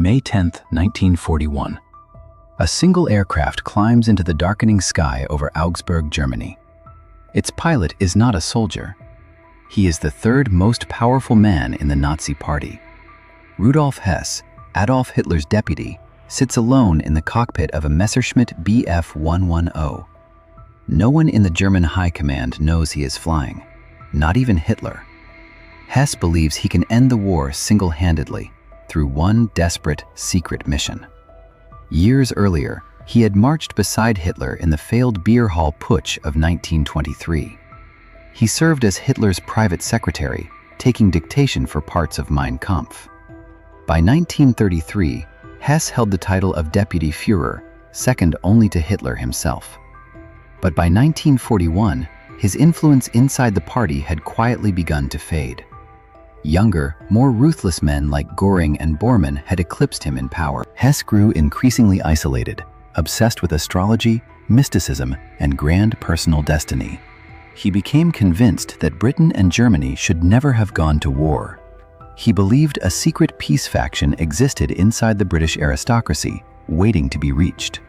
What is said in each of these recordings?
May 10, 1941. A single aircraft climbs into the darkening sky over Augsburg, Germany. Its pilot is not a soldier. He is the third most powerful man in the Nazi Party. Rudolf Hess, Adolf Hitler's deputy, sits alone in the cockpit of a Messerschmitt Bf 110. No one in the German High Command knows he is flying, not even Hitler. Hess believes he can end the war single-handedly through one desperate, secret mission. Years earlier, he had marched beside Hitler in the failed beer hall putsch of 1923. He served as Hitler's private secretary, taking dictation for parts of Mein Kampf. By 1933, Hess held the title of Deputy Führer, second only to Hitler himself. But by 1941, his influence inside the party had quietly begun to fade. Younger, more ruthless men like Göring and Bormann had eclipsed him in power. Hess grew increasingly isolated, obsessed with astrology, mysticism, and grand personal destiny. He became convinced that Britain and Germany should never have gone to war. He believed a secret peace faction existed inside the British aristocracy, waiting to be reached.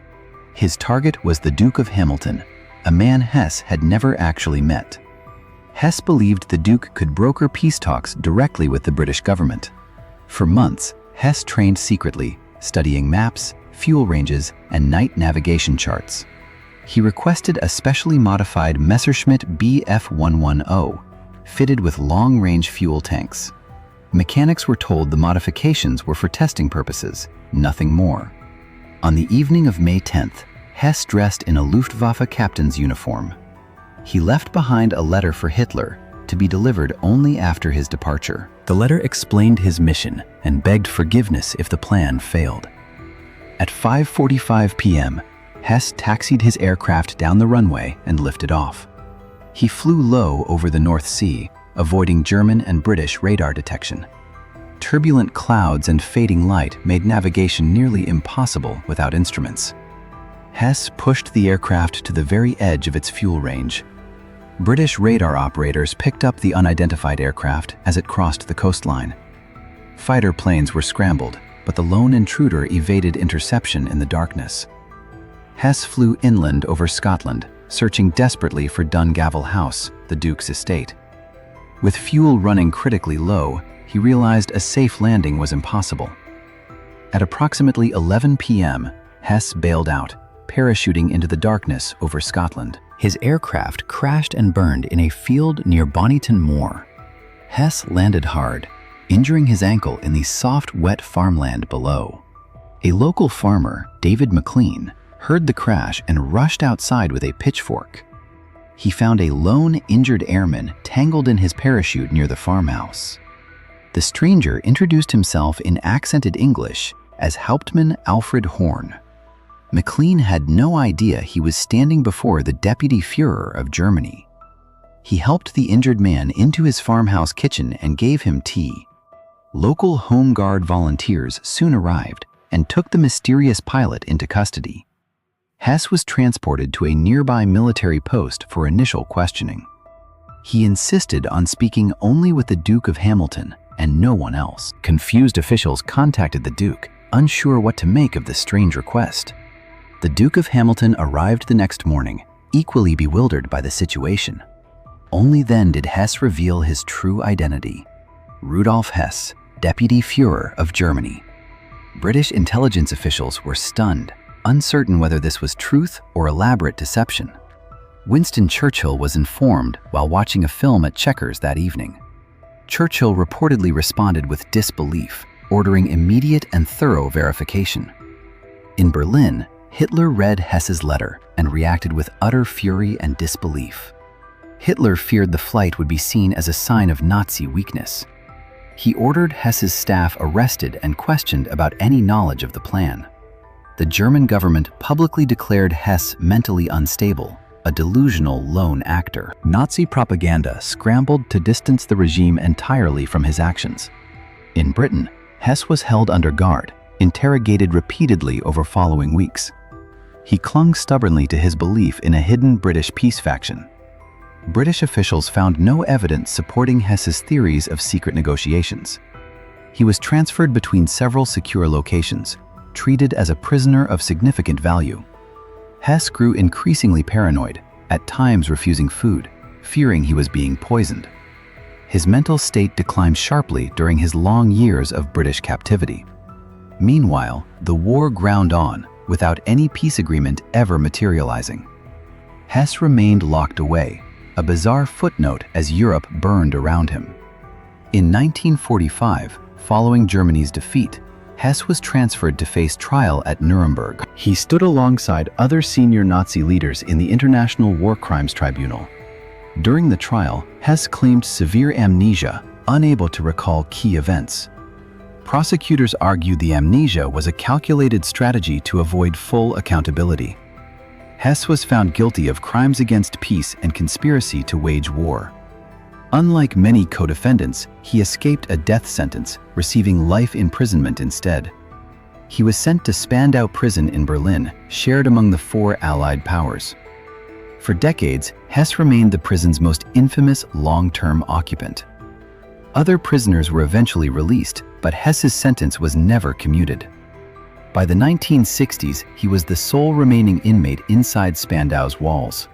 His target was the Duke of Hamilton, a man Hess had never actually met. Hess believed the Duke could broker peace talks directly with the British government. For months, Hess trained secretly, studying maps, fuel ranges, and night navigation charts. He requested a specially modified Messerschmitt Bf 110, fitted with long-range fuel tanks. Mechanics were told the modifications were for testing purposes, nothing more. On the evening of May 10th, Hess dressed in a Luftwaffe captain's uniform. He left behind a letter for Hitler to be delivered only after his departure. The letter explained his mission and begged forgiveness if the plan failed. At 5:45 p.m., Hess taxied his aircraft down the runway and lifted off. He flew low over the North Sea, avoiding German and British radar detection. Turbulent clouds and fading light made navigation nearly impossible without instruments. Hess pushed the aircraft to the very edge of its fuel range. British radar operators picked up the unidentified aircraft as it crossed the coastline. Fighter planes were scrambled, but the lone intruder evaded interception in the darkness. Hess flew inland over Scotland, searching desperately for Dungavel House, the Duke's estate. With fuel running critically low, he realized a safe landing was impossible. At approximately 11 p.m., Hess bailed out, parachuting into the darkness over Scotland. His aircraft crashed and burned in a field near Bonnyton Moor. Hess landed hard, injuring his ankle in the soft, wet farmland below. A local farmer, David McLean, heard the crash and rushed outside with a pitchfork. He found a lone, injured airman tangled in his parachute near the farmhouse. The stranger introduced himself in accented English as Hauptmann Alfred Horn. McLean had no idea he was standing before the Deputy Führer of Germany. He helped the injured man into his farmhouse kitchen and gave him tea. Local Home Guard volunteers soon arrived and took the mysterious pilot into custody. Hess was transported to a nearby military post for initial questioning. He insisted on speaking only with the Duke of Hamilton and no one else. Confused officials contacted the Duke, unsure what to make of this strange request. The Duke of Hamilton arrived the next morning, equally bewildered by the situation. Only then did Hess reveal his true identity: Rudolf Hess, Deputy Führer of Germany. British intelligence officials were stunned, uncertain whether this was truth or elaborate deception. Winston Churchill was informed while watching a film at Chequers that evening. Churchill reportedly responded with disbelief, ordering immediate and thorough verification. In Berlin, Hitler read Hess's letter and reacted with utter fury and disbelief. Hitler feared the flight would be seen as a sign of Nazi weakness. He ordered Hess's staff arrested and questioned about any knowledge of the plan. The German government publicly declared Hess mentally unstable, a delusional lone actor. Nazi propaganda scrambled to distance the regime entirely from his actions. In Britain, Hess was held under guard, interrogated repeatedly over following weeks. He clung stubbornly to his belief in a hidden British peace faction. British officials found no evidence supporting Hess's theories of secret negotiations. He was transferred between several secure locations, treated as a prisoner of significant value. Hess grew increasingly paranoid, at times refusing food, fearing he was being poisoned. His mental state declined sharply during his long years of British captivity. Meanwhile, the war ground on, without any peace agreement ever materializing. Hess remained locked away, a bizarre footnote as Europe burned around him. In 1945, following Germany's defeat, Hess was transferred to face trial at Nuremberg. He stood alongside other senior Nazi leaders in the International War Crimes Tribunal. During the trial, Hess claimed severe amnesia, unable to recall key events. Prosecutors argued the amnesia was a calculated strategy to avoid full accountability. Hess was found guilty of crimes against peace and conspiracy to wage war. Unlike many co-defendants, he escaped a death sentence, receiving life imprisonment instead. He was sent to Spandau prison in Berlin, shared among the 4 Allied powers. For decades, Hess remained the prison's most infamous long-term occupant. Other prisoners were eventually released, but Hess's sentence was never commuted. By the 1960s, he was the sole remaining inmate inside Spandau's walls.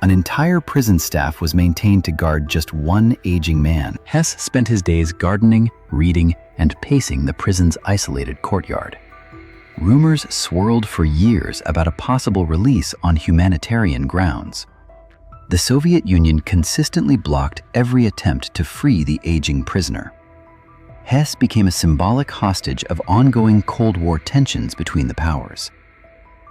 An entire prison staff was maintained to guard just one aging man. Hess spent his days gardening, reading, and pacing the prison's isolated courtyard. Rumors swirled for years about a possible release on humanitarian grounds. The Soviet Union consistently blocked every attempt to free the aging prisoner. Hess became a symbolic hostage of ongoing Cold War tensions between the powers.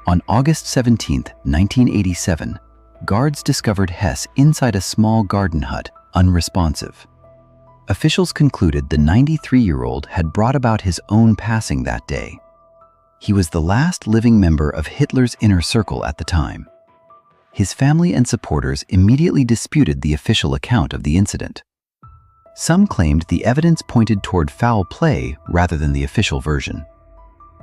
On August 17, 1987, guards discovered Hess inside a small garden hut, unresponsive. Officials concluded the 93-year-old had brought about his own passing that day. He was the last living member of Hitler's inner circle at the time. His family and supporters immediately disputed the official account of the incident. Some claimed the evidence pointed toward foul play rather than the official version.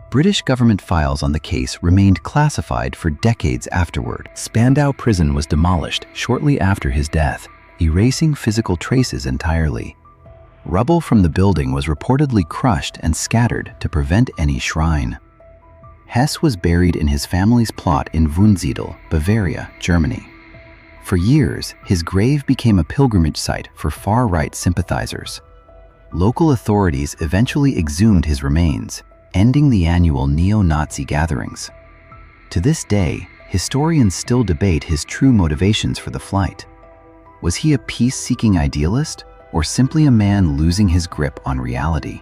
British government files on the case remained classified for decades afterward. Spandau prison was demolished shortly after his death, erasing physical traces entirely. Rubble from the building was reportedly crushed and scattered to prevent any shrine. Hess was buried in his family's plot in Wunsiedel, Bavaria, Germany. For years, his grave became a pilgrimage site for far-right sympathizers. Local authorities eventually exhumed his remains, ending the annual neo-Nazi gatherings. To this day, historians still debate his true motivations for the flight. Was he a peace-seeking idealist, or simply a man losing his grip on reality?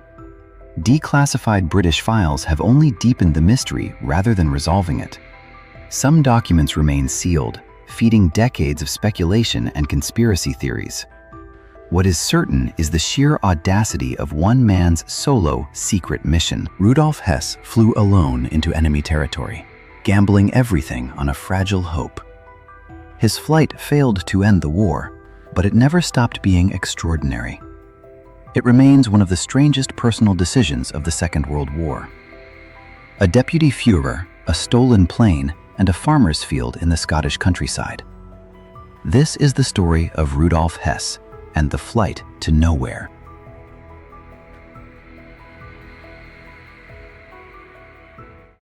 Declassified British files have only deepened the mystery rather than resolving it. Some documents remain sealed, feeding decades of speculation and conspiracy theories. What is certain is the sheer audacity of one man's solo, secret mission. Rudolf Hess flew alone into enemy territory, gambling everything on a fragile hope. His flight failed to end the war, but it never stopped being extraordinary. It remains one of the strangest personal decisions of the Second World War. A deputy Führer, a stolen plane, and a farmer's field in the Scottish countryside. This is the story of Rudolf Hess and the flight to nowhere.